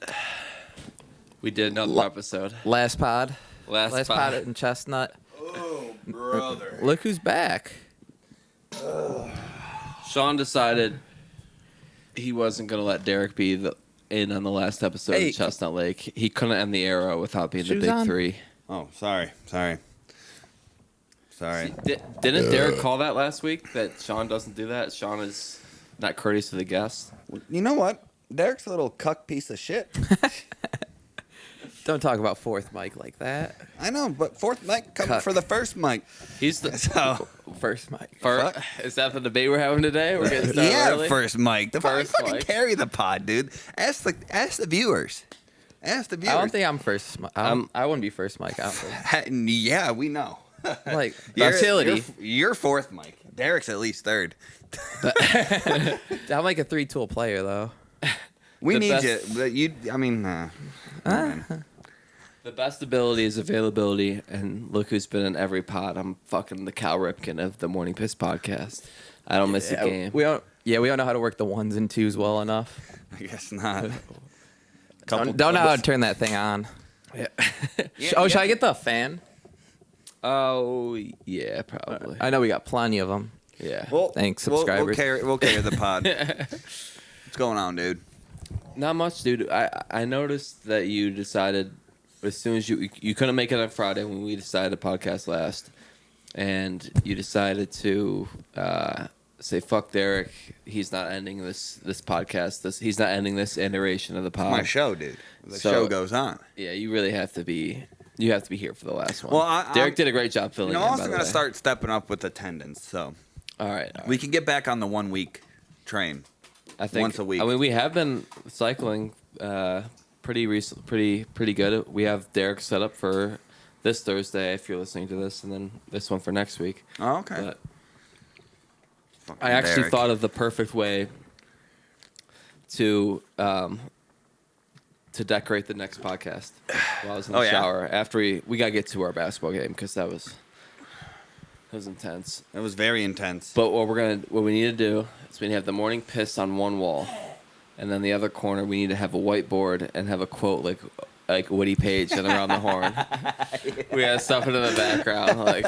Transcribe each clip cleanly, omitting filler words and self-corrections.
it. We did another episode. Last pod. Last pod in Chestnut. Oh, brother. Look who's back. Sean decided he wasn't going to let Derek be in on the last episode of Chestnut Lake. He couldn't end the era without being the big three. Oh, sorry. See, didn't Derek call that last week, that Sean doesn't do that? Sean is not courteous to the guests? You know what? Derek's a little cuck piece of shit. Don't talk about fourth mic like that. I know, but fourth mic coming for the first mic. He's the first mic. Is that the debate we're having today? We're getting started early? First mic. The First fucking mic. carry the pod, dude. Ask the viewers. Ask the viewers. I don't think I'm first. I wouldn't be first mic. Yeah, we know. Like You're- utility. You're fourth mic. Derek's at least third. I'm like a 3-tool player though. We The need best- you. But you. I mean. The best ability is availability, and look who's been in every pod. I'm fucking the Cal Ripken of the Morning Piss podcast. I don't miss a game. We don't know how to work the ones and twos well enough. I guess not. Don't know how to turn that thing on. Yeah. Should I get the fan? Oh, yeah, probably. I know we got plenty of them. Yeah. Well, Thanks, We'll subscribers. carry the pod. What's going on, dude? Not much, dude. I noticed that you decided as soon as you couldn't make it on Friday when we decided to podcast last, and you decided to say fuck Derek. He's not ending this podcast. He's not ending this iteration of the pod. My show, dude. The So- show goes on. Yeah, you really have to be. You have to be here for the last one. Well, Derek did a great job filling I'm in. also by the going to way. start stepping up with attendance, so All right. we can get back on the 1 week train. I think once a week. I mean, we have been cycling pretty good. We have Derek set up for this Thursday if you're listening to this, and then this one for next week. Oh, okay. But Fucking I actually Derek. thought of the perfect way to decorate the next podcast while I was in the Oh, yeah? shower. After we got to get to our basketball game because that was intense. It was very intense. But what we need to do is we need to have the morning piss on one wall, and then the other corner we need to have a whiteboard and have a quote like Woody Page and around the horn. We got stuff into the background like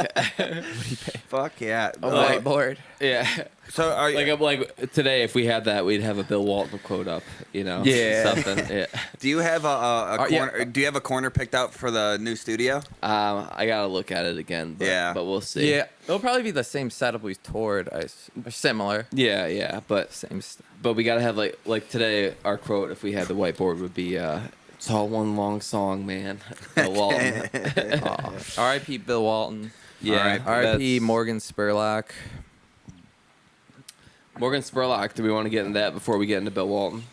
Fuck yeah. A whiteboard. yeah. So are you, Like today, if we had that, we'd have a Bill Walton quote up. You know, Yeah. something. Yeah. do you have a corner? yeah. Do you have a corner picked out for the new studio? I gotta look at it again. But, Yeah. but we'll see. Yeah, it'll probably be the same setup we toured. Similar. Yeah. But Same. we gotta have like today. Our quote, if we had the whiteboard, would be. It's all one long song, man. Bill Walton. R.I.P. Bill Walton. Yeah. R.I.P. that's- Morgan Spurlock. Morgan Spurlock. Do we want to get into that before we get into Bill Walton?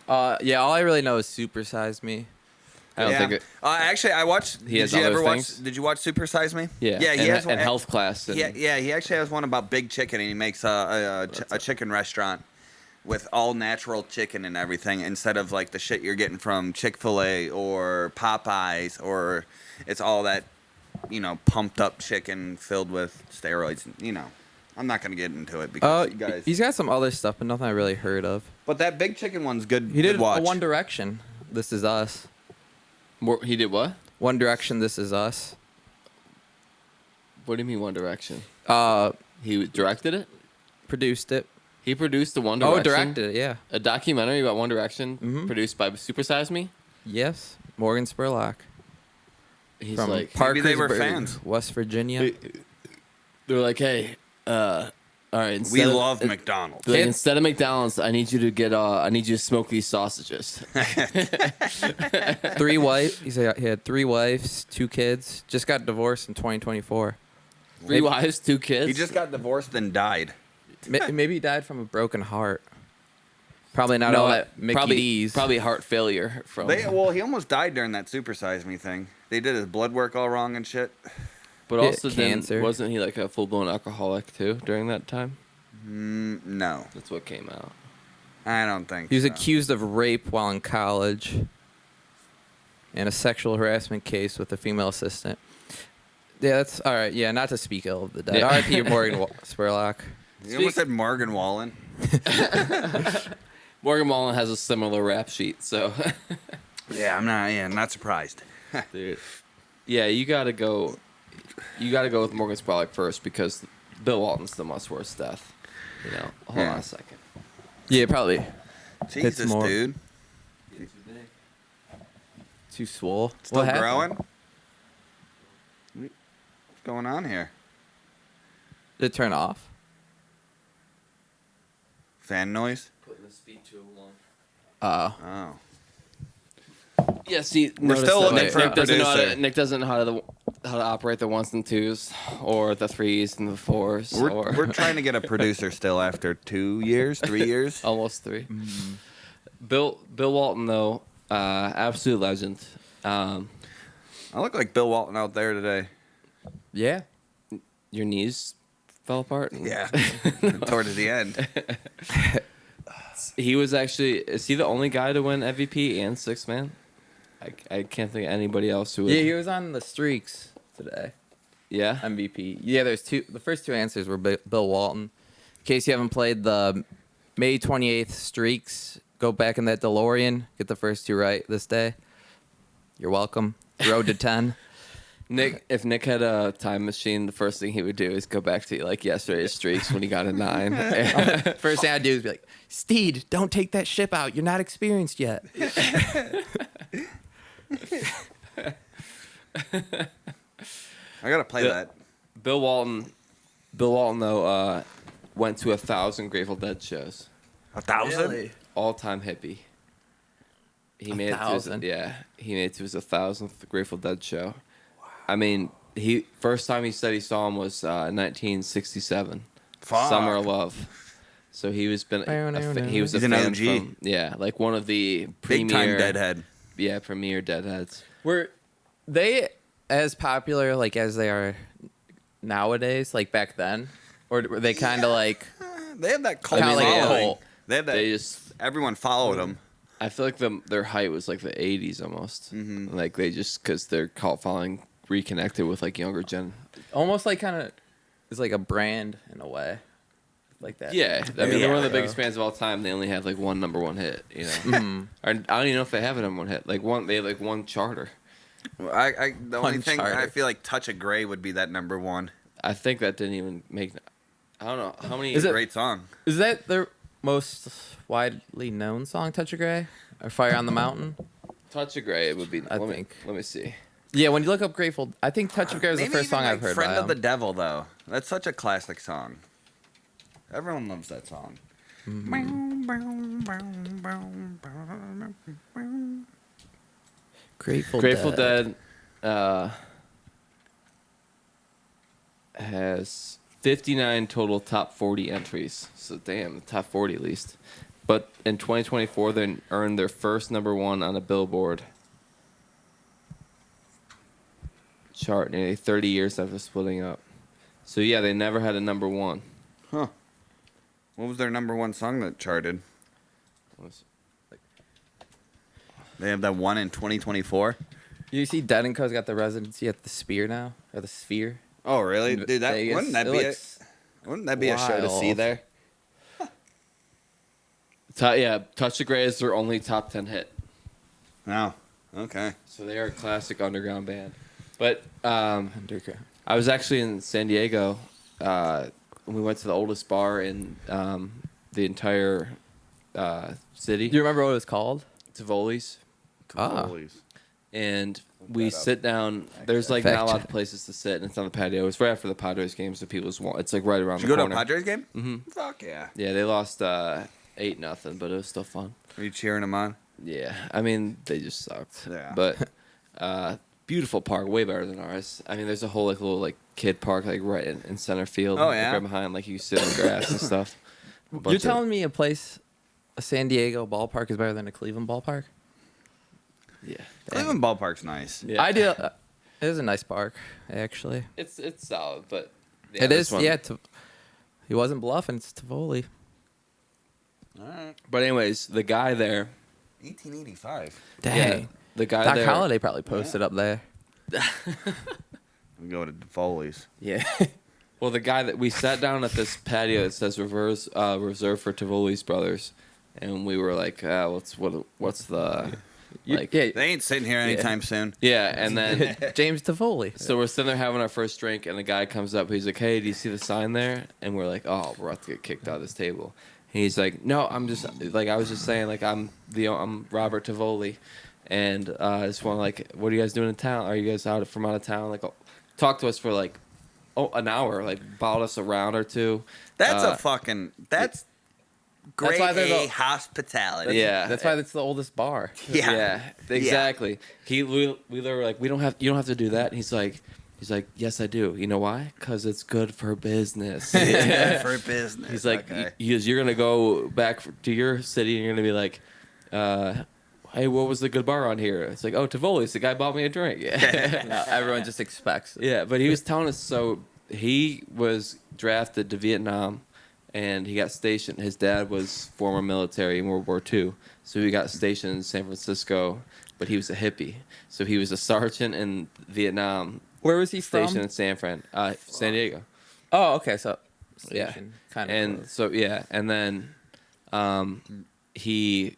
Yeah, all I really know is Super Size Me. I don't think it. Actually, I watched. He has other things? Did you watch Super Size Me? Yeah. Yeah. He and, has one. and health class. And, Yeah. He actually has one about Big Chicken, and he makes a chicken restaurant with all natural chicken and everything, instead of like the shit you're getting from Chick-fil-A or Popeyes, or it's all that, pumped up chicken filled with steroids. I'm not gonna get into it because you guys. He's got some other stuff, but nothing I really heard of. But that Big Chicken one's good. He did good watch. a One Direction. This Is Us. He did what? One Direction. This Is Us. What do you mean One Direction? He directed it? produced it. He produced the One Direction. Oh, directed it. Yeah. A documentary about One Direction Mhm. produced by Super Size Me. Yes. Morgan Spurlock. He's From like, Maybe they were Parkersburg, fans. West Virginia. they're like, hey, all right. We instead of- love McDonald's. Like, instead of McDonald's, I need you to get. I need you to smoke these sausages. 3 wives. He said he had 3 wives, 2 kids. Just got divorced in 2024. 3 wives, 2 kids. He just got divorced and died. Maybe he died from a broken heart. Probably not all that Mickey D's. probably heart failure from. He almost died during that Super Size Me thing. They did his blood work all wrong and shit. But Yeah, also, cancer. wasn't he like a full blown alcoholic too during that time? No, That's what came out. I don't think He was so. accused of rape while in college and a sexual harassment case with a female assistant. Yeah, that's all right. Yeah, not to speak ill of the dead. Yeah. R.I.P. Morgan Spurlock. You almost said Morgan Wallen. Morgan Wallen has a similar rap sheet, so Yeah, I'm not surprised. dude. Yeah, you gotta go. You gotta go with Morgan Spurlock first because Bill Walton's the much worse death. You know. Hold on a second. Yeah, probably Jesus, more. dude. too swole. Still What happened? growing? What's going on here? Did it turn off? Fan noise? Putting the speed to a 1. Oh. Yeah, see, We're notice still that looking Nick, for a Nick doesn't know how to, producer. Nick doesn't know how to operate the 1s and 2s or the 3s and the 4s. We're trying to get a producer still after 2 years, 3 years. Almost 3. Bill Walton though, absolute legend. I look like Bill Walton out there today. Yeah. Your knees fell apart. Yeah. Towards the end. He was actually. Is he the only guy to win MVP and Sixth Man? I can't think of anybody else who would. Yeah, he was on the streaks today. Yeah. MVP. Yeah, there's two. The first two answers were Bill Walton. In case you haven't played the May 28th streaks, go back in that DeLorean, get the first two right this day. You're welcome. Road to 10. Nick, if Nick had a time machine, the first thing he would do is go back to like yesterday's streaks when he got a 9. First thing I'd do is be like, Steed, don't take that ship out. You're not experienced yet. I gotta play that. Bill Walton though went to 1,000 Grateful Dead shows. 1,000? All time hippie. He made it to his, 1,000? he made it to his 1,000th Grateful Dead show. Wow. I mean, he first time he said he saw him was 1967, Fuck. Summer of Love. So he was he was a He's an fan OG. from like one of the Big time premier Deadhead. Yeah, premier Deadheads. Were they as popular like as they are nowadays, like back then? Or were they kind of like They have that cult Kinda like a following. cult. They have that. They just Everyone followed them. I feel like their height was like the 80s almost. Mm-hmm. Like they just because their cult following reconnected with like younger gen. almost like kind of it's like a brand in a way? Like that. Yeah, I mean they're one of the Yeah. biggest bands of all time. They only have like one number 1 hit, you know. Or, I don't even know if they have a number 1 hit. Like they have like one charter. The only thing Uncharted. I feel like Touch of Grey would be that number 1. I think that didn't even make. I don't know how many. Is it- Great song. Is that their most widely known song, Touch of Grey? Or Fire on the Mountain? Touch of Grey? It would be. I let think. Me see. Yeah, when you look up Grateful, I think Touch of Grey is the Maybe first even, song like, I've heard Friend by of the them. Devil, though. That's such a classic song. Everyone loves that song. Grateful Dead has 59 total top 40 entries. So damn, the top 40 at least. But in 2024, they earned their first number 1 on a Billboard chart nearly 30 years after splitting up. So yeah, they never had a number 1. Huh. What was their number 1 song that charted? They have that one in 2024. You see Dead & Co.'s got the residency at the Sphere now? Or the Sphere? Oh, really? In Dude, that Vegas. wouldn't that It be looks wouldn't that be a show to see wild. there? Yeah, Touch of Grey is their only top 10 hit. No. Okay. So they are a classic underground band. But underground. I was actually in San Diego. We went to the oldest bar in the entire city, Do you remember what it was called? Tivoli's. Ah. And we that up. sit down. There's like Fact not a lot check. of places to sit, and it's on the patio. It's right after the Padres game, so people just want. It's like right around Did the you go to corner. a Padres game? Mm-hmm. Fuck yeah. Yeah, they lost 8-0, but it was still fun. Are you cheering them on? Yeah, I mean they just sucked. Yeah. But beautiful park, way better than ours. I mean, there's a whole like little like kid park like right in center field. Oh, like, yeah? right behind like you sit in the grass and stuff. You're telling me a San Diego ballpark is better than a Cleveland ballpark? Yeah. Cleveland Ballpark's nice. Yeah. I do. It is a nice park, actually. It's solid, but It this is. one- Yeah. He wasn't bluffing. It's Tivoli. All right. But anyways, the guy there. 1885. Dang. Yeah, the guy Doc there. Holliday probably posted up there. We go to Foley's. Yeah. Well, the guy that we sat down at this patio that says reserved for Tivoli's brothers. and we were like, what's the like? yeah, They ain't sitting here anytime soon. Yeah, and then James Tivoli. so we're sitting there having our first drink, and a guy comes up. He's like, "Hey, do you see the sign there?" And we're like, "Oh, we're about to get kicked out of this table." And he's like, "No, I'm just like I was just saying like I'm Robert Tivoli, and I just want to like, what are you guys doing in town? Are you guys from out of town? Like, talk to us for like an hour, like bought us a round or two. That's Uh, that's great why they're the- hospitality. Yeah. That's why it's the oldest bar. Yeah. exactly. We were like, you don't have to do that. And he's like, yes, I do. You know why? Because it's good for business. Yeah, for business. He's like, okay. you're gonna go back to your city and you're gonna be like, hey, what was the good bar on here? It's like, oh, Tivoli's. The guy bought me a drink. Yeah, Everyone just expects it. yeah. But he was telling us, so he was drafted to Vietnam, and he got stationed. His dad was former military in World War II, so he got stationed in San Francisco. But he was a hippie, so he was a sergeant in Vietnam, Where was he stationed from? in San Diego. Oh, okay. So, Yeah. kind of. And so and then he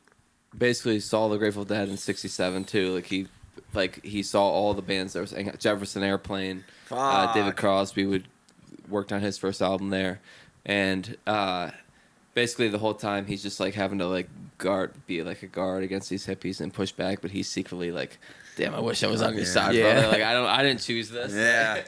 basically saw the Grateful Dead in '67 too. He saw all the bands. There was Jefferson Airplane, David Fuck. Crosby worked on his first album there, and basically the whole time he's just like having to like be like a guard against these hippies and push back, but he's secretly like, damn, I wish I was on your side, Yeah. brother. Like I didn't choose this. Yeah.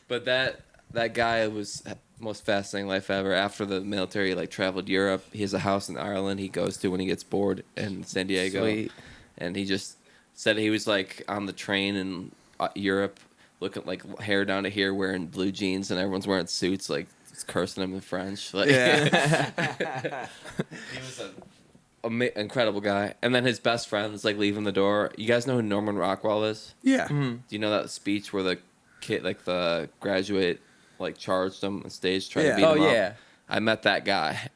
But that guy was most fascinating life ever. After the military, like traveled Europe. He has a house in Ireland he goes to when he gets bored in San Diego. Sweet. And he just said he was like on the train in Europe, looking like hair down to here, wearing blue jeans, and everyone's wearing suits, like cursing him in French. Like, Yeah. he was an incredible guy. And then his best friend's like leaving the door. You guys know who Norman Rockwell is? Yeah. Do you know that speech where the kid, like the graduate, like charged him on stage, tried Yeah. to beat Oh him up? yeah. I met that guy.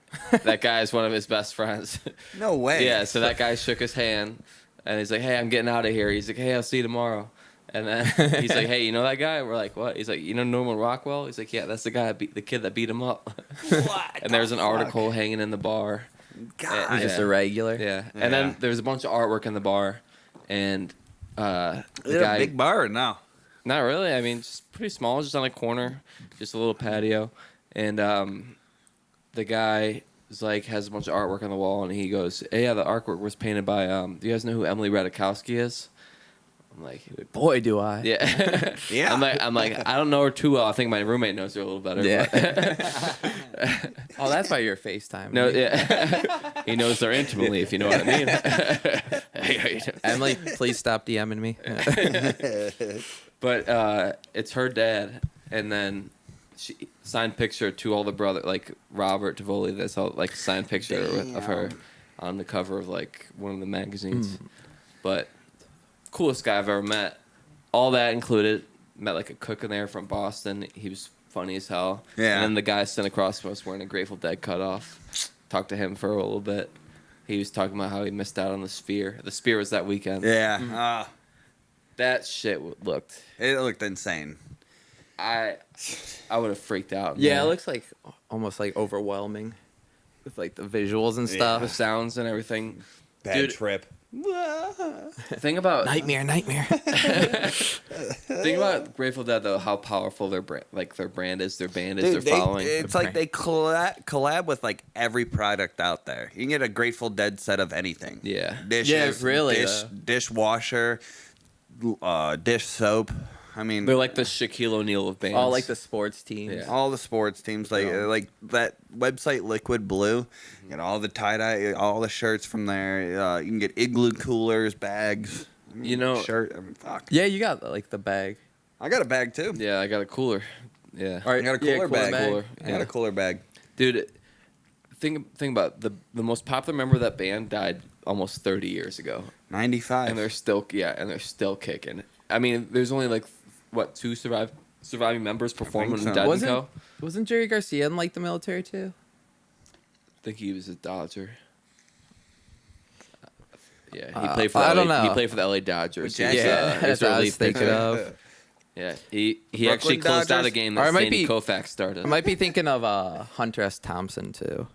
That guy is one of his best friends. No way. Yeah, so that guy shook his hand, and he's like, "Hey, I'm getting out of here." He's like, "Hey, I'll see you tomorrow." And then he's like, "Hey, you know that guy?" We're like, "What?" He's like, "You know Norman Rockwell?" He's like, "Yeah, that's the guy, the kid that beat him up." What And there's the an fuck? article hanging in the bar. God. He's just Yeah. a regular. Yeah, Yeah. and then there's a bunch of artwork in the bar, and the Is it guy. a big bar now? Not really. I mean, just pretty small, just on a corner, just a little patio. And the guy is like has a bunch of artwork on the wall, and he goes, "Hey, yeah, the artwork was painted by. Do you guys know who Emily Ratajkowski is?" I'm like, Boy, do I. "Yeah, Yeah. I'm like, I don't know her too well. I think my roommate knows her a little better." Yeah. but- Oh, that's why you're FaceTime. no, yeah, he knows her intimately, if you know what I mean. Hey, how you doing? Emily, please stop DMing me. But it's her dad, and then she signed picture to all the brother, like Robert Tivoli. That's all, like signed picture of her on the cover of like one of the magazines. But coolest guy I've ever met. All that included. Met like a cook in there from Boston. He was funny as hell. Yeah. And then the guy sitting across from us wearing a Grateful Dead cutoff. Talked to him for a little bit. He was talking about how he missed out on the Sphere. The Sphere was that weekend. Yeah. That shit looked. It looked insane. I would have freaked out. Yeah, man. it looks like almost like overwhelming with like the visuals and the stuff. sounds and everything. Dude, trip. Think about Nightmare. think about Grateful Dead though. How powerful their brand is, their band is, Dude, their following. it's like they collab with like every product out there. You can get a Grateful Dead set of anything. Yeah. Dishes, Yeah, really, dishwasher, dish soap. I mean, They're like the Shaquille O'Neal of bands. All like the sports teams. Yeah. all the sports teams, like that website Liquid Blue, get all the tie dye, all the shirts from there. You can get igloo coolers, bags. I mean, You know- shirt. I mean, fuck. Yeah, you got like the bag. I got a bag too. Yeah, I got a cooler. Yeah. All right, I got a yeah, cooler cooler bag. Cooler, I got yeah. a cooler bag. Dude, think about the most popular member of that band died almost 30 years ago, 95. and they're still kicking. I mean, there's only like what 2 surviving members performing so. in Dead & Wasn't- Co. Wasn't Jerry Garcia in like the military too? I think he was a Dodger. Yeah, he Uh, played for. I The don't LA, He know. played for the LA Dodgers. He was, Yeah, he was that's what I really was thinking of. Yeah, he Brooklyn actually closed out a Dodgers? game Or that it might Sandy be- Koufax started. I might be thinking of Hunter S. Thompson too.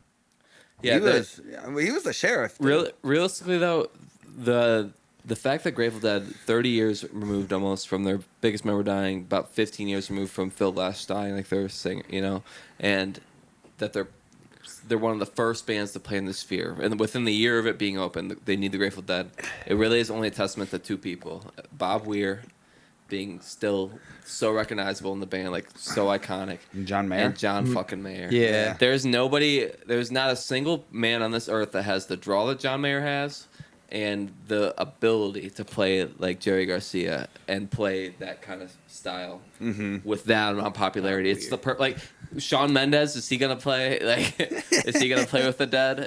Yeah, he was the sheriff. Dude. Realistically though, the fact that Grateful Dead 30 years removed almost from their biggest member dying, about 15 years removed from Phil Lesh dying, like their singer, and that they're one of the first bands to play in the Sphere, and within the year of it being open, they need the Grateful Dead. It really is only a testament to two people: Bob Weir, being still so recognizable in the band, like so iconic, And John Mayer. and John fucking Mayer. Yeah. There's not a single man on this earth that has the draw that John Mayer has, and the ability to play like Jerry Garcia and play that kind of style with that amount of popularity. It's the like Shawn Mendes. Is he gonna play? Like, is he gonna play with the Dead?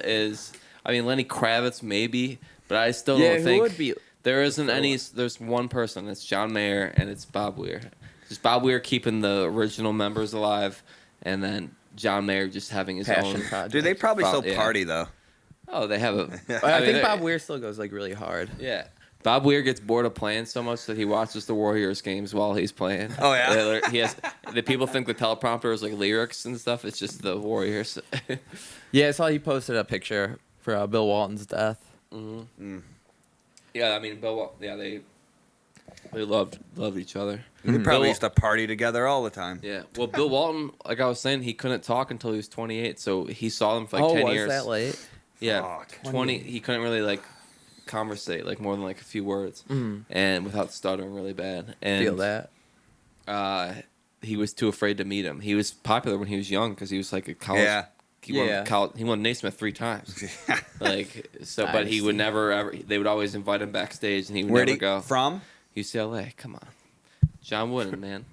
Lenny Kravitz maybe, but I still Yeah, don't who think would be? there isn't any. There's one person. It's John Mayer and it's Bob Weir. Just Bob Weir keeping the original members alive, and then John Mayer just having his Passion own. project. Dude, they probably still Yeah. party though. Oh, they have a. I mean, think Bob Weir still goes like really hard. Yeah. Bob Weir gets bored of playing so much that he watches the Warriors games while he's playing. Oh, yeah? He has the people think the teleprompter is like lyrics and stuff. It's just the Warriors. Yeah, I saw he posted a picture for Bill Walton's death. Yeah, I mean, they loved each other. They probably Bill- used to party together all the time. Yeah. Well, Bill Walton, like I was saying, he couldn't talk until he was 28, so he saw them for like 10 was years. that late? Yeah, Fuck. 20. He couldn't really like conversate like more than like a few words, and without stuttering really bad. And Feel that? He was too afraid to meet him. He was popular when he was young because he was like a college. Yeah. He won Naismith 3 times. Like so, but he would never ever. They would always invite him backstage, and he would Where'd never he go. from? UCLA. Come on, John Wooden, man.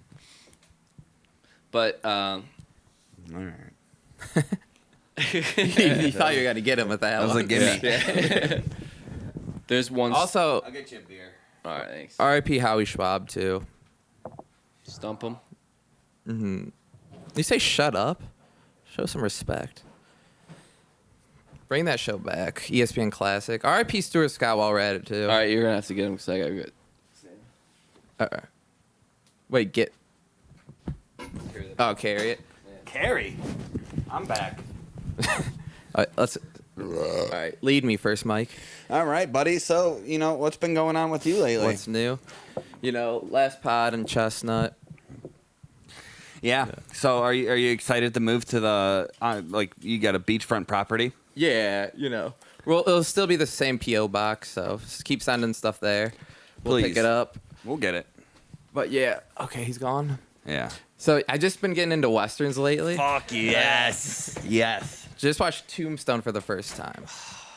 But All right. You thought you were gonna get him with that. That was one. a gimme. yeah. There's one. Also, I'll get you a beer. all right, thanks. R.I.P. Howie Schwab too. Stump him. You say shut up? Show some respect. Bring that show back. ESPN Classic. R.I.P. Stuart Scott while we're at it too. All right, you're gonna have to get him because I got good. Wait, get. Oh, carry it. Carrie, I'm back. All right, let's. All right, lead me first, Mike. All right, buddy. So, what's been going on with you lately? What's new? Last pod and Chestnut. Yeah. So, are you excited to move to the you got a beachfront property? Yeah, Well, it'll still be the same PO box, so just keep sending stuff there. We'll pick Please. it up. We'll get it. But yeah, okay, he's gone. Yeah. So I just been getting into westerns lately. Fuck yes. Yes. Just watched Tombstone for the first time.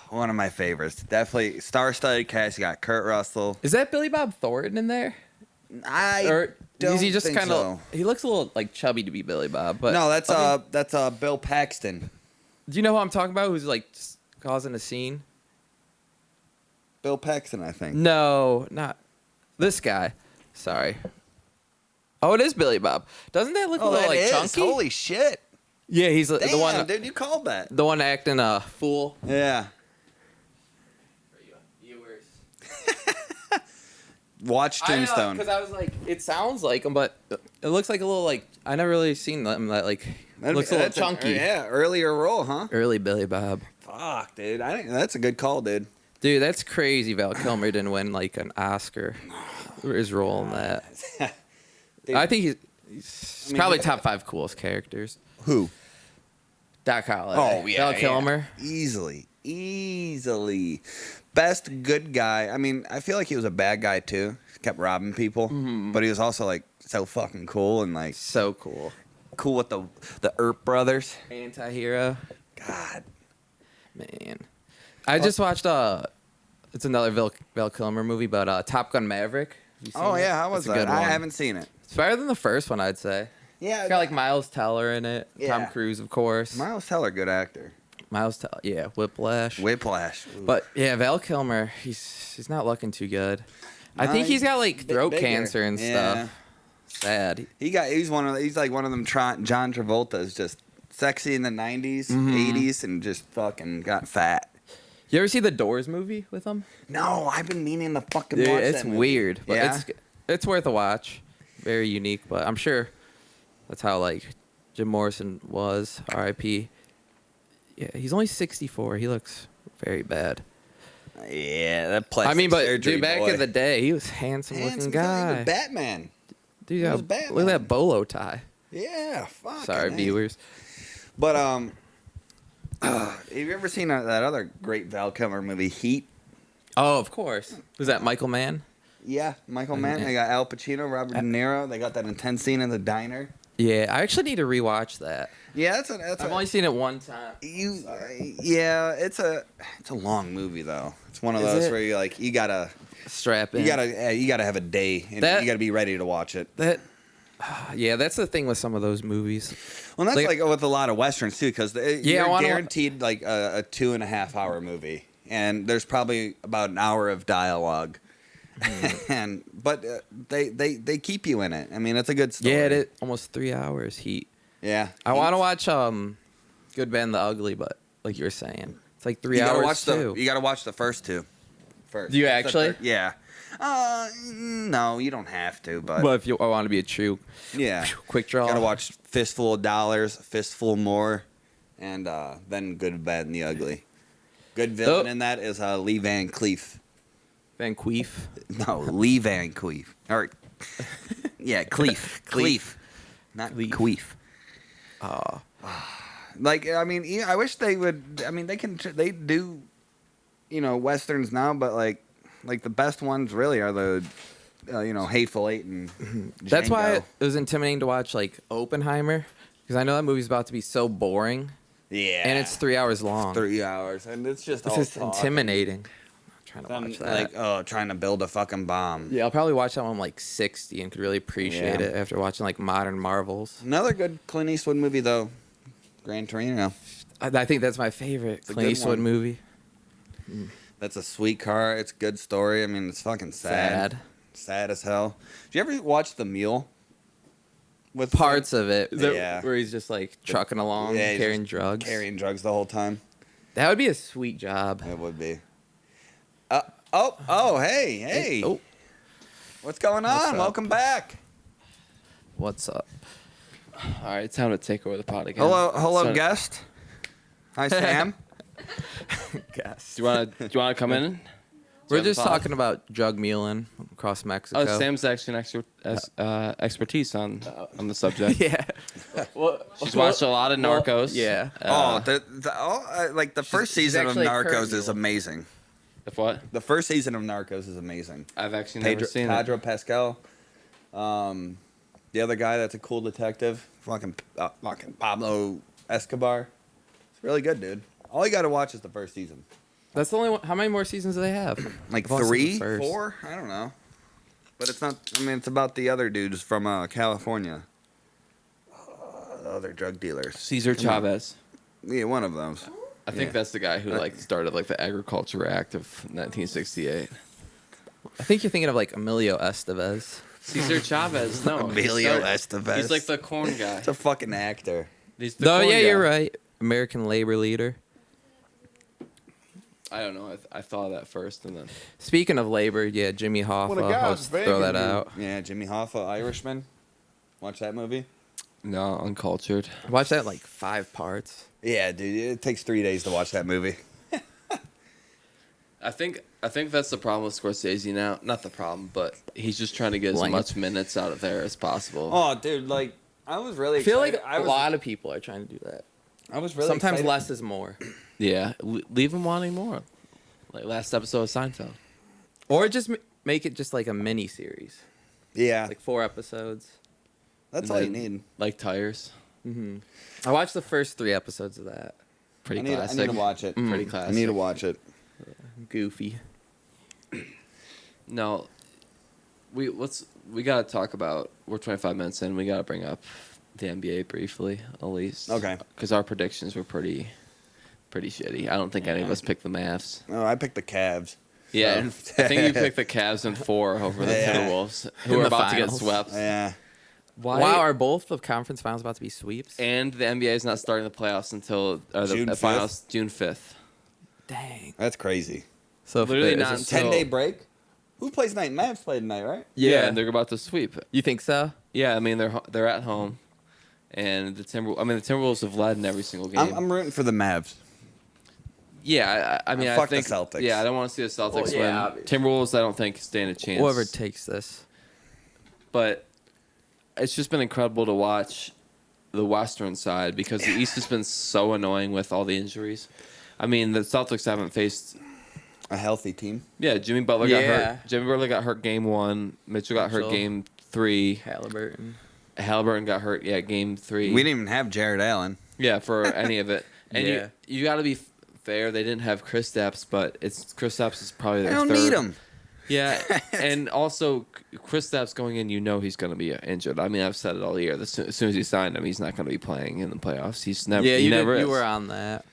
One of my favorites. Definitely star-studded cast. You got Kurt Russell. Is that Billy Bob Thornton in there? I don't is he just think kind of? so. He looks a little like chubby to be Billy Bob, but No, that's I mean, that's Bill Paxton. do you know who I'm talking about? Who's like just causing a scene? Bill Paxton, I think. No, not this guy. Sorry. Oh, it is Billy Bob. Doesn't that look a little that like is. chunky? Holy shit. Yeah, he's Damn, the one. dude, you called that. The one acting a fool. Yeah. Watch Tombstone. Because I was like, it sounds like him, but it looks like a little like I never really seen them that like looks a little That's chunky. Yeah, earlier role, huh? Early Billy Bob. Fuck, dude. I think that's a good call, dude. Dude, that's crazy. Val Kilmer didn't win like an Oscar for his role in that. Dude, I think he's probably top 5 coolest characters. who? Doc Holliday. Oh, yeah. Val Kilmer. Easily. Best good guy. I mean, I feel like he was a bad guy too. He kept robbing people, but he was also like so fucking cool and like So cool. cool with the Earp brothers. Anti-hero. God. Man. I just watched it's another Val Kilmer movie, but Top Gun Maverick. You seen Oh it? yeah, how was That's a that? good I one. haven't seen it. It's better than the first one, I'd say. Yeah, It's got like Miles Teller in it. Yeah. Tom Cruise, of course. Miles Teller, good actor. Miles Teller, yeah, Whiplash. Whiplash. Ooh. But yeah, Val Kilmer, he's not looking too good. I think he's got like bit throat bigger. cancer and Yeah. stuff. Sad. he's like one of them John Travolta's, just sexy in the 90s, Mm-hmm. 80s, and just fucking got fat. You ever see the Doors movie with him? No, I've been meaning to fucking Dude, watch it's that movie. weird, but Yeah? it's worth a watch. Very unique, but I'm sure that's how like Jim Morrison was. R.I.P. Yeah, he's only 64. He looks very bad. Yeah, that plastic I mean, but surgery dude, back boy. in the day, he was handsome looking Handsome guy. He guy. was Batman. Dude, he was look Batman. at that bolo tie. Yeah, fuck. Sorry, viewers. But have you ever seen that other great Val Kilmer movie, Heat? Oh, of course. Was that Michael Mann? Yeah, Michael Mann. They got Al Pacino, Robert De Niro. They got that intense scene in the diner. Yeah, I actually need to rewatch that. Yeah, that's I've only seen it one time. yeah, it's a long movie though. It's one of Is those it? where you like you gotta Strap in. you gotta have a day and That- you gotta be ready to watch it. That. Yeah, that's the thing with some of those movies. Well, that's Like- like with a lot of westerns too, because I you're wanna- guaranteed like a 2.5 hour movie, and there's probably about an hour of dialogue. But they keep you in it. I mean, it's a good story. Yeah, it is almost 3 hours. Heat. Yeah, I want to watch Good, Bad, and the Ugly, but like you were saying, it's like 3 You gotta hours watch too. you gotta watch the first two. First. Do you It's the actually? yeah. No, you don't have to, but Well, if you want to be a true yeah. quick draw, Gotta watch Fistful of Dollars, Fistful More, and then Good, Bad, and the Ugly. Good villain Oh. in that is Lee Van Cleef. Van Queef. No, Lee Van Cleef. Or, yeah, Cleef. Not Cleef. Queef. Oh, Like, I mean, yeah, I wish they would. I mean, they do, westerns now, but like the best ones really are the, Hateful Eight and that's why Django. it was intimidating to watch like Oppenheimer, because I know that movie's about to be so boring, Yeah, and it's 3 hours long. 3 hours, and it's just It's all just talk. intimidating. I'm not trying to Them, watch that. like, trying to build a fucking bomb. Yeah, I'll probably watch that one like 60 and could really appreciate Yeah. it after watching like modern Marvels. Another good Clint Eastwood movie though, Gran Torino. I think that's my favorite a Clint good Eastwood one. movie. That's a sweet car. It's a good story. I mean, it's fucking sad. Sad as hell. Did you ever watch The Mule? With Parts of it. Yeah. Where he's just like trucking along, Yeah, he's carrying just drugs. Carrying drugs the whole time. That would be a sweet job. It would be. Hey. Oh, What's going What's on? up? Welcome back. what's up? All right, time to take over the pod again. Hello, So, guest. Hi, Sam. Guess. Do you want to come in? We're Have a just pod? talking about drug muling across Mexico. Oh, Sam's actually an expertise on the subject. Yeah. She's watched a lot of Narcos. yeah. Like the first she's season of actually a Narcos current is mule. amazing. If what? The first season of Narcos is amazing. I've actually never seen Pedro it. Pascal. The other guy that's a cool detective, fucking Pablo Escobar. It's really good, dude. All you got to watch is the first season. That's the only one. How many more seasons do they have? Like I've only seen the 3, first. 4, I don't know. But it's not. I mean, it's about the other dudes from California. The other drug dealers. Cesar Come on. Chavez. Yeah, one of those. I think Yeah. that's the guy who like started like the Agriculture Act of 1968. I think you're thinking of like Emilio Estevez. Cesar Chavez, no. he Emilio started- Estevez. He's like the corn guy. It's a fucking actor. He's the No, corn yeah, guy. you're right. American labor leader. I don't know. I thought of that first, and then Speaking of labor, yeah, Jimmy Hoffa. When a guy's I'll just throw that begging you- out. Yeah, Jimmy Hoffa, Irishman. Watch that movie. no, uncultured. I watched that in like 5 parts. Yeah, dude, it takes 3 days to watch that movie. I think that's the problem with Scorsese now. Not the problem, but he's just trying to get as Length. much minutes out of there as possible. Oh, dude, like I was really. I feel like excited. a lot of people are trying to do that. I was really Sometimes excited. less is more. Yeah, leave him wanting more. Like last episode of Seinfeld. Or just make it just like a mini series, Yeah, like 4 episodes. that's And all you then- need. Like tires. I watched the first 3 episodes of that. Pretty I need classic. to watch it. Pretty I classic. need to watch it. Goofy. No, we gotta talk about. We're 25 minutes in. We gotta bring up the NBA briefly, at least. Okay. Because our predictions were pretty shitty. I don't think any of us picked the Mavs. Oh, I picked the Cavs. Yeah, So- and I think you picked the Cavs in 4 over the Yeah. Timberwolves, who In are the about to get finals. swept. Yeah. Why? Wow, are both of conference finals about to be sweeps? And the NBA is not starting the playoffs until June the 5th? finals June 5th. Dang. That's crazy. So if Literally there- not is it- until- 10-day break. Who plays tonight? Mavs play tonight, right? Yeah, and they're about to sweep. You think so? Yeah, I mean they're at home, and the Timberwolves have led in every single game. I'm rooting for the Mavs. Yeah, I mean, I Fuck the think Celtics. Yeah, I don't want to see the Celtics Well, yeah, win. obviously. Timberwolves, I don't think stand a chance. Whoever takes this. But it's just been incredible to watch the Western side because the East has been so annoying with all the injuries. I mean, the Celtics haven't faced. A healthy team. Yeah, Jimmy Butler got Yeah. hurt. Jimmy Butler got hurt game 1. Mitchell got hurt Mitchell. game 3. Halliburton. Halliburton got hurt. Yeah, game 3. We didn't even have Jared Allen. Yeah, for any of it. And Yeah. you got to be fair. They didn't have Kristaps, but Kristaps is probably I their don't third. need him. Yeah, and also Kristaps going in, he's going to be injured. I mean, I've said it all year. As soon as you signed him, he's not going to be playing in the playoffs. He's never. Yeah, he you never you is. were on that.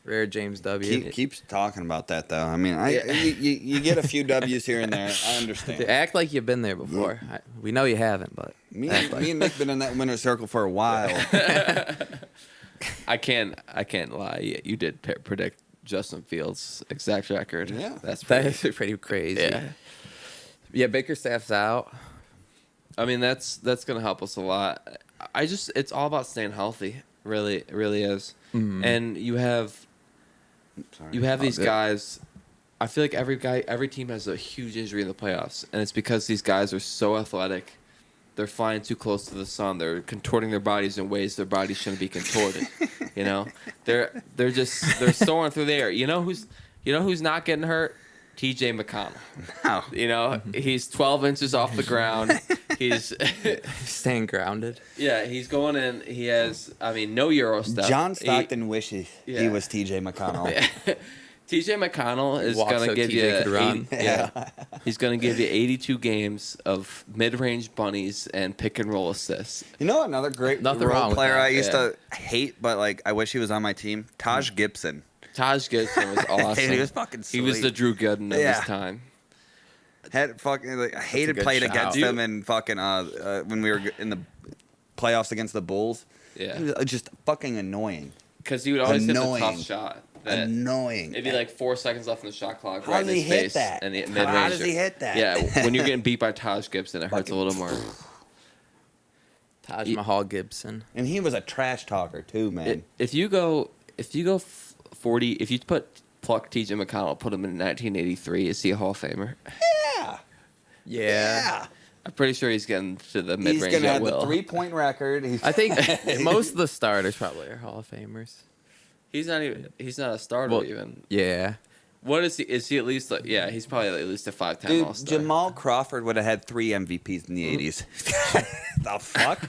Rare James W. Keeps talking about that though. I mean, Yeah. you get a few W's here and there. I understand. Act like you've been there before. We know you haven't, but Me act like. and Nick been in that winner's circle for a while. I can't lie. You did predict Justin Fields' exact record. Yeah. that's pretty, That's pretty crazy. yeah. Yeah, Bickerstaff's out. I mean, that's going to help us a lot. It's all about staying healthy. Really, it really is. And you have these good. guys. I feel like every team has a huge injury in the playoffs, and it's because these guys are so athletic. They're flying too close to the sun. They're contorting their bodies in ways their bodies shouldn't be contorted. They're soaring through the air. You know who's not getting hurt? T.J. McConnell. No. He's 12 inches off the ground. He's Staying grounded. he's going in. He has no Euro stuff. John Stockton wishes he Yeah. was T.J. McConnell. T.J. McConnell is Walks gonna so give TJ you could run. He's gonna give you 82 games of mid-range bunnies and pick and roll assists. You know another great Nothing wrong role with player that, I used yeah. to hate, but like I wish he was on my team? Taj Gibson. Taj Gibson was awesome. Dude, he was fucking He was sweet. the Drew Gooden of Yeah. his time. Had fucking like, I hated good playing shout. against Dude. him and fucking when we were in the playoffs against the Bulls. Yeah. He was just fucking annoying. Because he would always hit the Annoying. tough shot. That Annoying. It'd be like 4 seconds left in the shot clock. How right does in he his hit face, that? And the How mid-range. does he hit that? Yeah, when you're getting beat by Taj Gibson, it hurts a little more. Taj Mahal Gibson. And he was a trash talker too, man. If you go 40, if you pluck T.J. McConnell, put him in 1983, is he a Hall of Famer? yeah. Yeah. I'm pretty sure he's getting to the He's mid-range gonna at have will. the 3-point record. I think most of the starters probably are Hall of Famers. He's not a starter Well, even. Yeah. What is he? Is he at least like? Yeah, he's probably at least a 5-time Dude, All-Star. Jamal Crawford would have had 3 MVPs in the 80s. The fuck?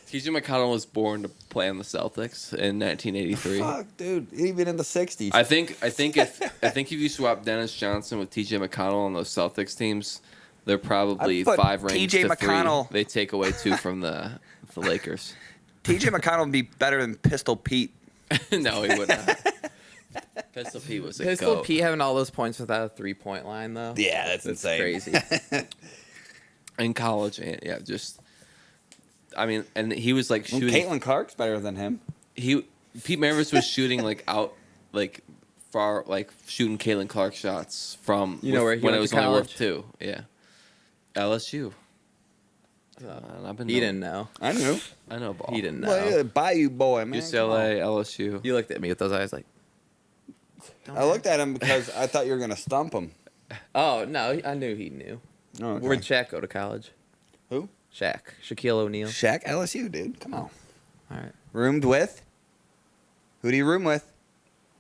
T.J. McConnell was born to play on the Celtics in 1983. Fuck, dude. Even in the 60s. I think if you swap Dennis Johnson with T.J. McConnell on those Celtics teams, they're probably I'd put 5 rings T.J. to McConnell- 3. They take away 2 from the Lakers. TJ McConnell would be better than Pistol Pete. No, he would not. Pistol Pete was a Pistol goat. Pete having all those points without a 3-point line, though. Yeah, that's insane. Crazy. In college, and and he was like Well, shooting. Caitlin Clark's better than him. Pete Maravich was shooting far, shooting Caitlin Clark shots from You know where he when went it was to only worth college? 2. Yeah, LSU. And I've been He didn't know. I knew. I know ball. He didn't know. Well, yeah, Bayou boy, man. UCLA, LSU. You looked at me with those eyes like, Come on. I looked at him because I thought you were going to stump him. oh, no, I knew he knew. Oh, okay. Where'd Shaq go to college? Who? Shaq. Shaquille O'Neal. Shaq, LSU, dude. Come on. All right. Roomed with? Who do you room with?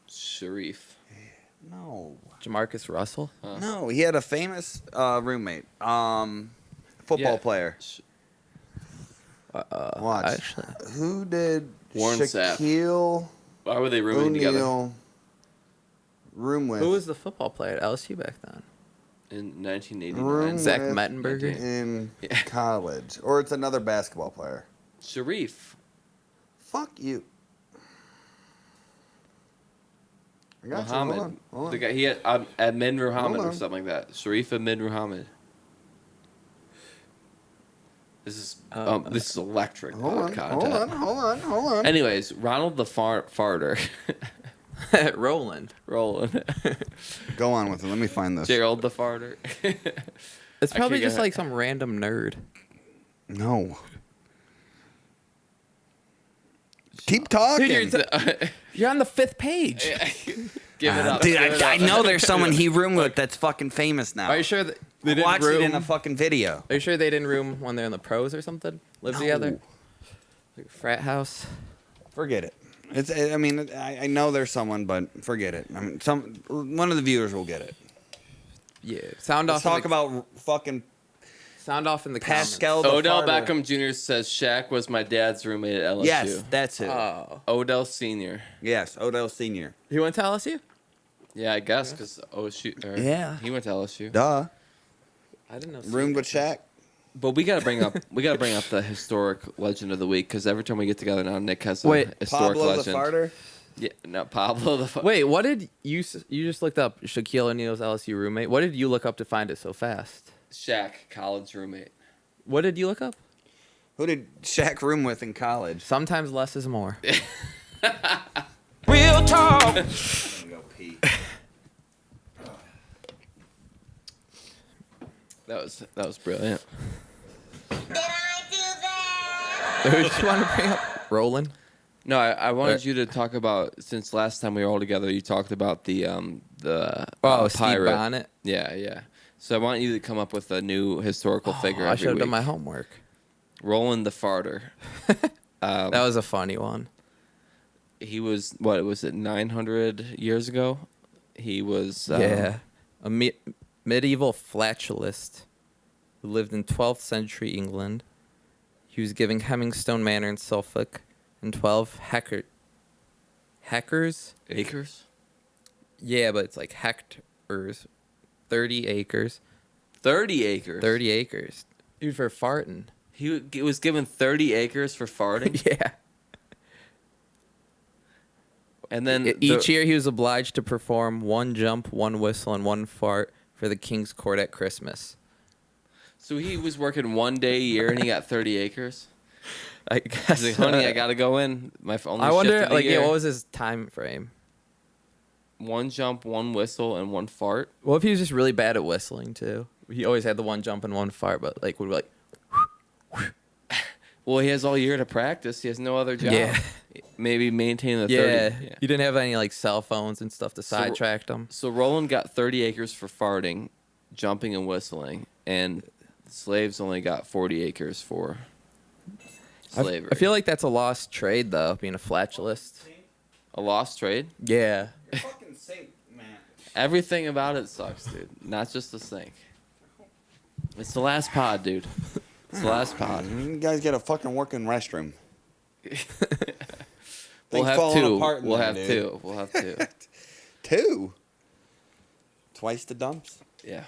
Sharif. No. Jamarcus Russell. No, he had a famous roommate. Football Yeah. player. Watch. Actually, Who did Warren Sapp. Shaquille Why were they rooming together O'Neal room with? who was the football player at LSU back then? in 1989? Room Zach with- Mettenberger. in Yeah. college? Or it's another basketball player? Sharif. Fuck you. I got you. Muhammad. Hold on. Hold on. The guy he had Admin Muhammad Hold or on. something like that. Sharif Admin Muhammad. This is electric Hold on. content. Hold on. Anyways, Ronald the Farter. Roland. Rolling. Go on with it. Let me find this. Gerald the Farter. It's probably Actually, just go like some random nerd. No. Keep talking. Dude, you're on the 5th page. Give it up. Dude, give it I up. know there's someone he roomed with that's fucking famous now. Are you sure that they I didn't watched room? it in a fucking video. Are you sure they didn't room when they're in the pros or something? Live together? No. Like a frat house? Forget it. I mean, I know there's someone, but forget it. I mean, one of the viewers will get it. Yeah. Sound Let's off. talk about fucking Sound off in the Pascal. comments. the Odell farter. Beckham Jr. says Shaq was my dad's roommate at LSU. Yes, that's it. Oh. Odell Sr. Yes, Odell Senior. He went to LSU? Yeah, I guess because Yeah. he went to LSU. Duh. I didn't know. Roomed with Shaq. But we gotta bring up the historic legend of the week because every time we get together now, Nick has a Wait, historic Pablo legend. the farter. Yeah, no, Pablo the farter. Wait, what did you just looked up Shaquille O'Neal's LSU roommate? What did you look up to find it so fast? Shaq, college roommate. What did you look up? Who did Shaq room with in college? Sometimes less is more. Real talk. I'm gonna go pee. That was brilliant. Who did you want to bring up? Roland? No, I wanted you to talk about since last time we were all together. You talked about the Steve pirate. Bonnet. Yeah, yeah. So I want you to come up with a new historical figure. I every should have done week. my homework. Roland the farter. That was a funny one. He was what was it 900 years ago? He was Yeah. A medieval flatulist who lived in 12th century England. He was giving Hemmingstone Manor in Suffolk and 12 hackers. acres. Yeah, but it's like hectares. 30 acres. 30 acres. 30 acres. Dude, for farting. He was given 30 acres for farting, Yeah. and then Each year he was obliged to perform one jump, one whistle, and one fart for the king's court at Christmas. So he was working one day a year, and he got 30 acres. I guess. He's like, honey, I gotta go in. My only I shift wonder, of the like, year. yeah, what was his time frame? One jump, one whistle, and one fart. What if he was just really bad at whistling too? He always had the one jump and one fart, but like would be like, Well, he has all year to practice. He has no other job. Yeah. Maybe maintain the 30. yeah. Yeah. You didn't have any like cell phones and stuff to So- sidetrack them. So Roland got 30 acres for farting, jumping, and whistling, and slaves only got 40 acres for slavery. I feel like that's a lost trade though, being a flatulist. a lost trade. Yeah. Fucking sink, man. Everything about it sucks, dude. Not just the sink. It's the last pod, dude. It's the last pod. You guys get a fucking working restroom. We'll Things have falling two. apart in We'll there, have dude. two. We'll have two. 2. Twice the dumps. Yeah.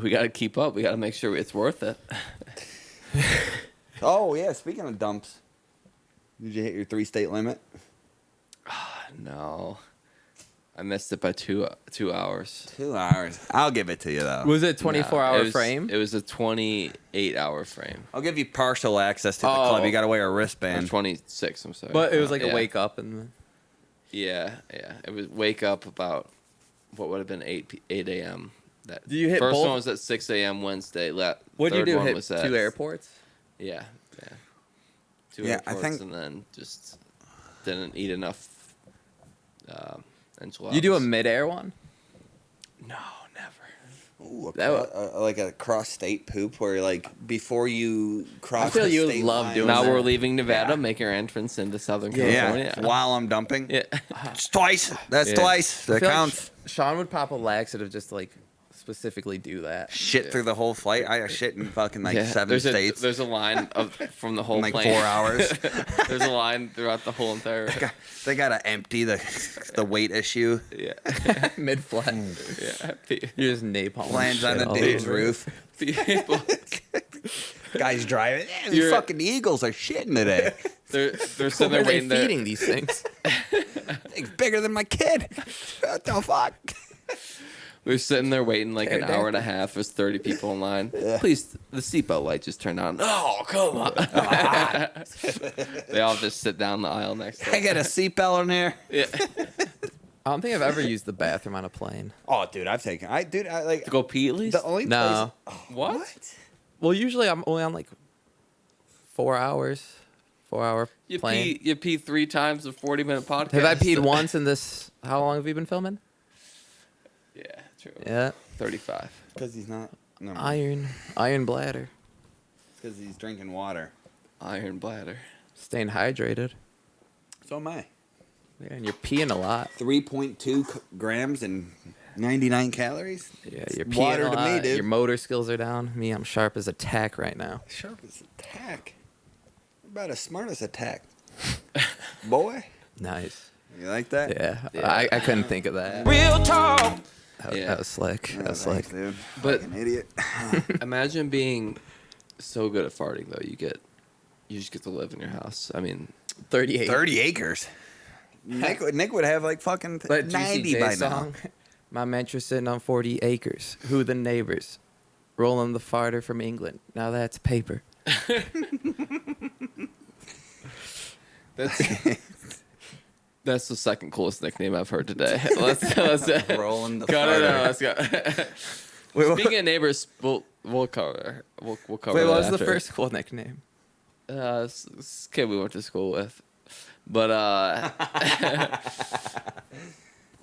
We got to keep up. We got to make sure it's worth it. Oh yeah, speaking of dumps, did you hit your 3-state limit? No. I missed it by 2 hours. 2 hours. I'll give it to you though. Was it 24-hour it was, frame? It was a 28-hour frame. I'll give you partial access to the Oh. club. You got to wear a Or wristband. 26, I'm sorry. But it was like Yeah. a wake up and Yeah, yeah. It was wake up about what would have been 8 a.m. That Did you hit first both? one was at 6 a.m. Wednesday. what did you third do? one Hit was at, 2 airports? Yeah, yeah. 2 Yeah, I airports, think- and then just didn't eat enough enchiladas. You do a mid-air one? No, never. Ooh, That like a cross-state poop where like before you cross. I feel the you would state love line- doing Now that. we're leaving Nevada, Yeah. make our entrance into Southern Yeah, California. while I'm dumping. Yeah. It's twice. That's Yeah. twice. I That feel like counts. Sean would pop a laxative just to, like specifically do that. Shit through the whole flight. I shit in fucking like Yeah. 7 there's states There's a line from the whole in like plane. 4 hours. There's a line throughout the whole entire. They gotta empty the weight issue. Yeah. Mid-flight. Yeah. You're just napalm. Lands on a dude's roof. People, Guys driving. Yeah, these You're- fucking eagles are shitting today. they're Where sitting are there they waiting there. feeding these things? Thing's bigger than my kid. What the fuck? We're sitting there waiting like an Pterodactyl. hour and a half. There's 30 people in line. Please, the seatbelt light just turned on. Oh, come on. They all just sit down the aisle next to I got a seatbelt in here. Yeah. I don't think I've ever used the bathroom on a plane. Oh, dude, I've taken. I like To go pee at least? the only No. place. What? Well, usually I'm only on like 4 hours, 4-hour plane. You pee 3 times a 40-minute podcast. Have I peed once in this? How long have you been filming? Yeah, true. Yeah. 35. Because he's not. No, Iron bladder. because he's drinking water. Iron bladder. Staying hydrated. So am I. Yeah, and you're peeing a lot. 3.2 grams and 99 calories. Yeah, you're peeing Water a to lot. me, dude. Your motor skills are down. Me, I'm sharp as a tack right now. Sharp as a tack. About as smart as a tack. Boy, Nice. you like that? Yeah, Yeah. I couldn't think of that. Real talk. Yeah. That was slick. Yeah, That was thanks, slick. dude. But- Fucking idiot. Imagine being so good at farting though. You just get to live in your house. I mean, 38. 30 acres. Nick would have like fucking That 90 Juicy by J song. My mantra sitting on 40 acres. Who the neighbors? Rolling the farter from England. Now that's paper. that's the second coolest nickname I've heard today. Let's Rolling the cut it farter. out. Let's go. Wait, what? Speaking of neighbors, we'll cover. We'll cover. Wait, that what was the after. first cool nickname? This kid we went to school with, but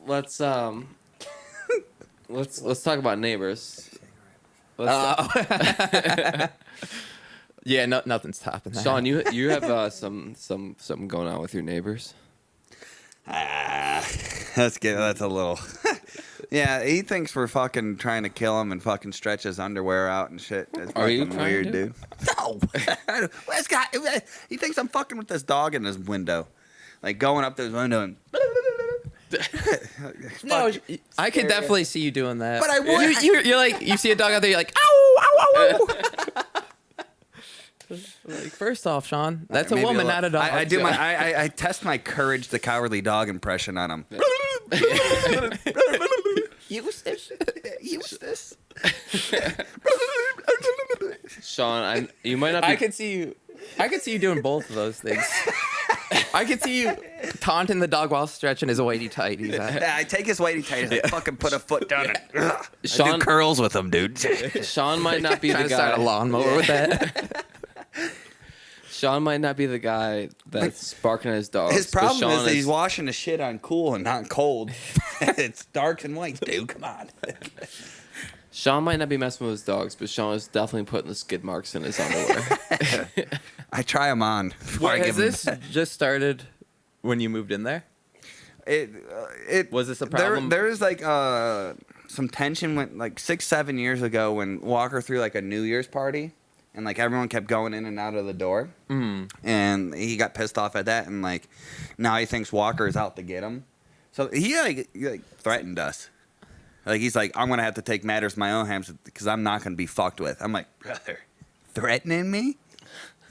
let's talk about neighbors. Yeah, nothing's topping that. Sean, you have something going on with your neighbors. That's good. That's a little. Yeah, he thinks we're fucking trying to kill him and fucking stretch his underwear out and shit. That's Are you fucking trying weird, to? dude. No. This guy, he thinks I'm fucking with this dog in his window. Like going up to his window and. No, Fuck. I can definitely see you doing that. But I would- You're like, you see a dog out there, you're like, ow, ow, ow, ow. Like, first off, Sean, that's a Maybe woman, little- not a dog. I do I test my courage, the cowardly dog impression on him. Eustace. Eustace. Sean, you might not be. I could see you doing both of those things. I could see you taunting the dog while stretching his whitey tighties. Yeah, I take his weighty tight. I fucking put a foot down and I Sean- do curls with him, dude. Sean might not be Trying the to start a guy. lawnmower with that. Sean might not be the guy that's barking at his dogs. His but problem Sean is that he's washing the shit on cool and not cold. It's dark and white, dude. Come on. Sean might not be messing with his dogs, but Sean is definitely putting the skid marks in his underwear. I try them on. before I Has give 'em- this just started when you moved in there? It Was this a problem? There was like some tension when like 6-7 years ago when Walker threw like a New Year's party and like everyone kept going in and out of the door and he got pissed off at that and like now he thinks Walker is out to get him, so he like threatened us. Like he's like, I'm gonna have to take matters in my own hands because I'm not gonna be fucked with. I'm like, brother, threatening me?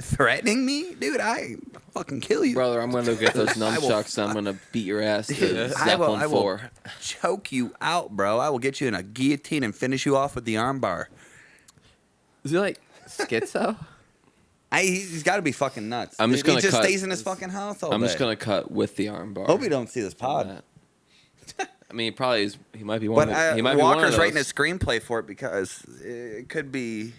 Threatening me, dude? I fucking kill you. Brother, I'm going to go get those I will- nunchucks and I'm going to beat your ass to Dude, Zeppelin 4. choke you out, bro. I will get you in a guillotine and finish you off with the armbar. Is he like schizo? He's got to be fucking nuts. I'm just Dude, gonna he just cut- stays in his fucking house all I'm day. just going to cut with the arm bar. Hope he don't see this pod. I mean, he probably is. He might be one. But He might be one of Walker's those. writing a screenplay for it because it could be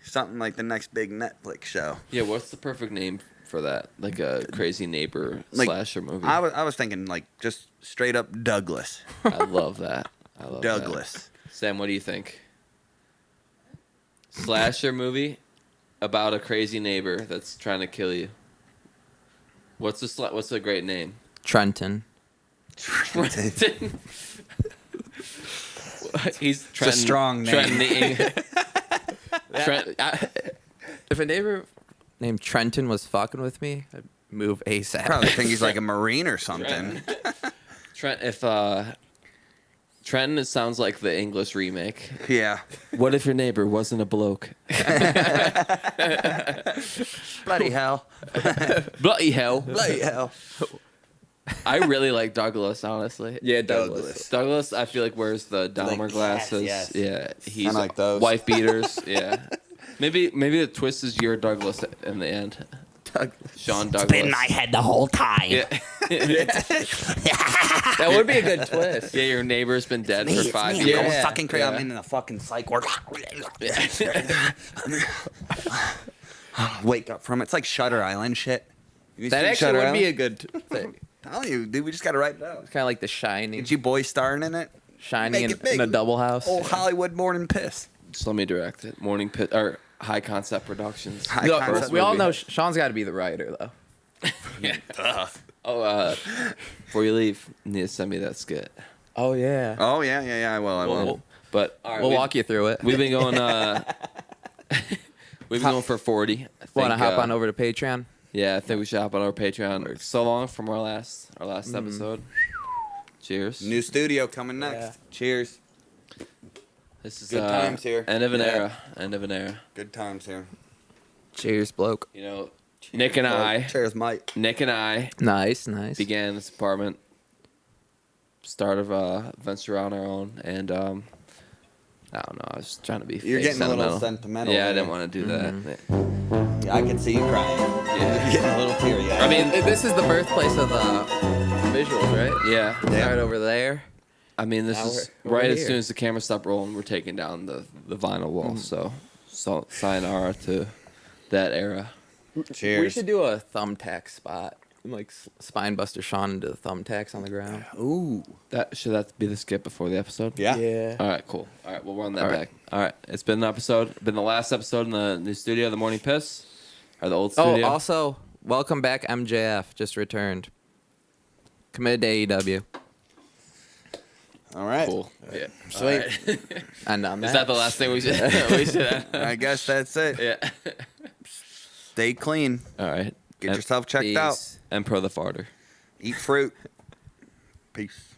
something like the next big Netflix show. Yeah, what's the perfect name for that? Like a crazy neighbor Like, slasher movie. I was thinking like just straight up Douglas. I love that. I love Douglas. that. Sam, what do you think? Slasher movie about a crazy neighbor that's trying to kill you. What's a great name? Trenton. Trenton. He's It's a strong name. Trenton. Trent, If a neighbor named Trenton was fucking with me, I'd move ASAP. Probably think he's like a Marine or something. Trent, if Trenton, it sounds like the English remake. Yeah. What if your neighbor wasn't a bloke? Bloody hell. Bloody hell. Bloody hell. I really like Douglas, honestly. Yeah, Douglas. Douglas, I feel like wears the Dahmer Like, glasses. yes. Yeah, he's I like those. wife beaters. Yeah, maybe the twist is you're Douglas in the end. Sean Douglas. head the whole time. Yeah. That would be a good twist. Yeah, your neighbor's been dead for 5 I'm years. going Yeah. fucking crazy. Yeah. I'm in the fucking psych ward. Wake up from it. It's like Shutter Island shit. You That seen actually Shutter would be a Island? good thing. Telling you, dude, we just gotta write it out. Kind of like The Shining. Get you boys starring in it. Shining Make in, it big. in a double house. Old Hollywood morning piss. Just let me direct it. Morning Pit or High Concept Productions. High No, concept we all movie. know Sean's got to be the writer, though. Oh, before you leave, you need to send me that skit. Oh, yeah. Oh yeah. I will. But all right, We'll walk you through it. We've been going. We've been going for 40. Want to hop on over to Patreon? Yeah, I think we should hop on our Patreon. So long from our last episode. Cheers. New studio coming next. Yeah. Cheers. This is Good times here. End of an Yeah. era. End of an era. Good times here. Cheers, bloke. You know, Nick and I Nice. began this apartment. Start of a venture on our own, and I don't know. I was trying to be. You're fake getting a little sentimental Yeah, I there. didn't want to do that. I can see you crying. Yeah. You're getting a little teary. I mean, This is the birthplace of the visuals, right? yeah. Start over there. I mean, this Now is we're right as here. soon as the camera stopped rolling, we're taking down the vinyl wall. So sayonara to that era. Cheers. We should do a thumbtack spot. Like Spinebuster Sean into the thumbtacks on the ground. Ooh. Should that be the skip before the episode? Yeah. All right, cool. All right, we'll run that All right. back. All right, it's been an episode. Been the last episode in the new studio, the Morning Piss, or the old Oh, studio. also, welcome back, MJF. Just returned. Committed to AEW. All right. Cool. Yeah. Sweet. All right. And on Is that the last thing we should? we should. I guess that's it. Yeah. Stay clean. All right. Get yourself checked out. Peace. And Pro the Farter. Eat fruit. Peace.